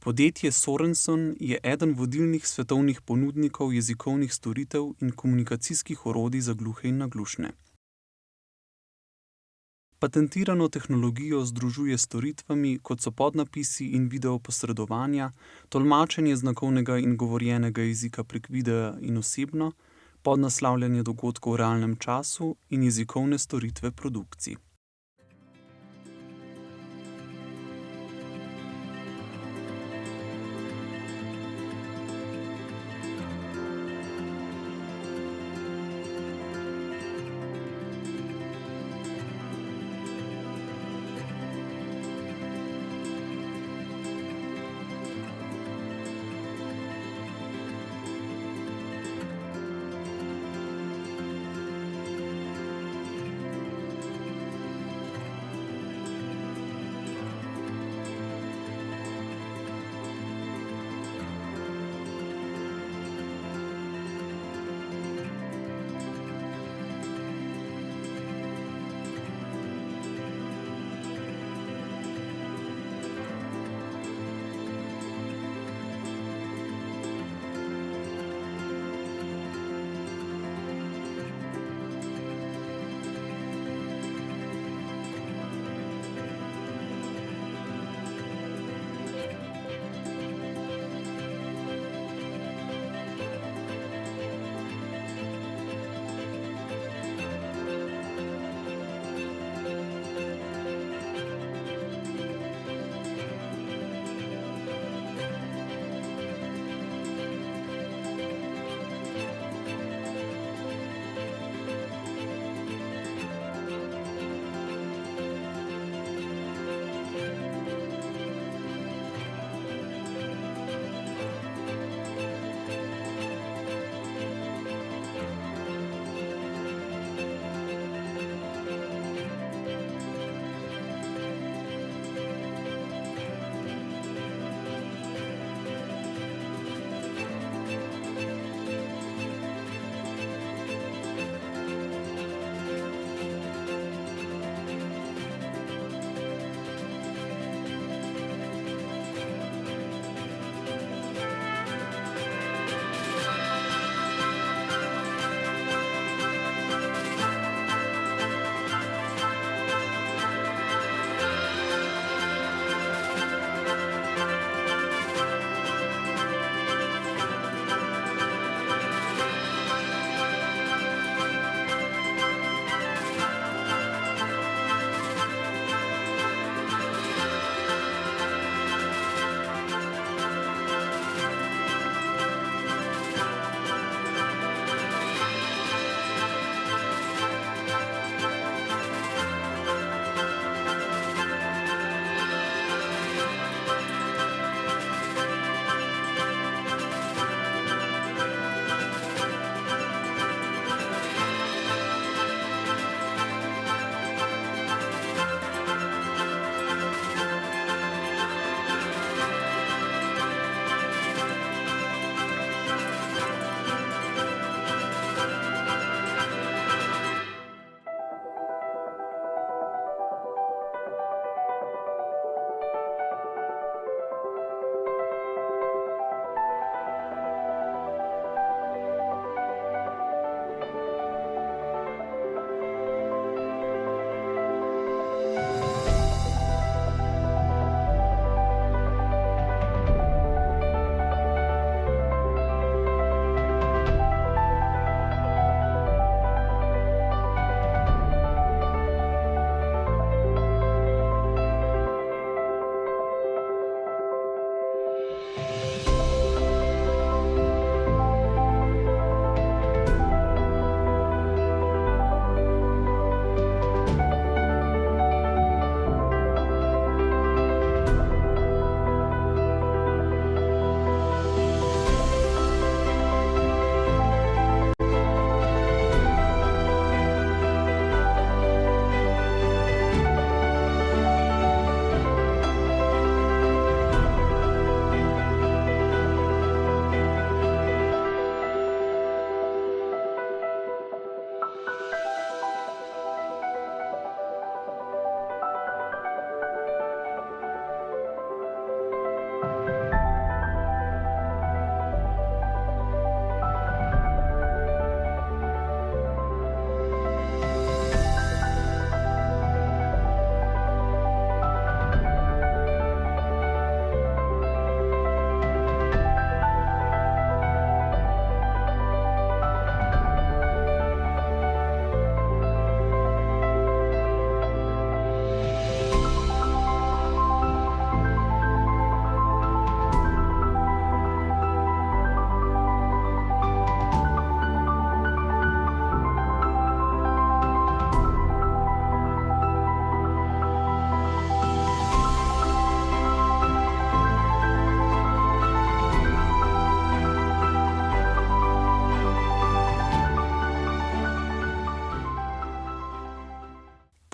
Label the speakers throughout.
Speaker 1: Podjetje Sorenson je eden vodilnih svetovnih ponudnikov jezikovnih storitev in komunikacijskih orodij za gluhe in naglušne. Patentirano tehnologijo združuje s storitvami, kot so podnapisi in video posredovanja, tolmačenje znakovnega in govorjenega jezika prek videa in osebno, podnaslavljanje dogodkov v realnem času in jezikovne storitve produkcij.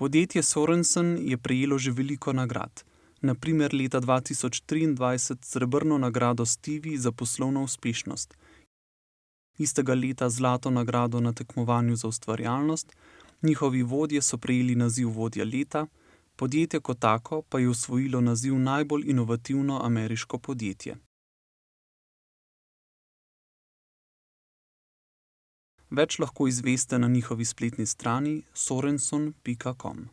Speaker 1: Podjetje Sorensen je prejelo že veliko nagrad. Na primer leta 2023 srebrno nagrado Stevie za poslovno uspešnost. Istega leta zlato nagrado na tekmovanju za ustvarjalnost, njihovi vodje so prejeli naziv vodja leta, podjetje kot tako pa je osvojilo naziv najbolj inovativno ameriško podjetje. Več lahko izveste na njihovi spletni strani sorenson.com.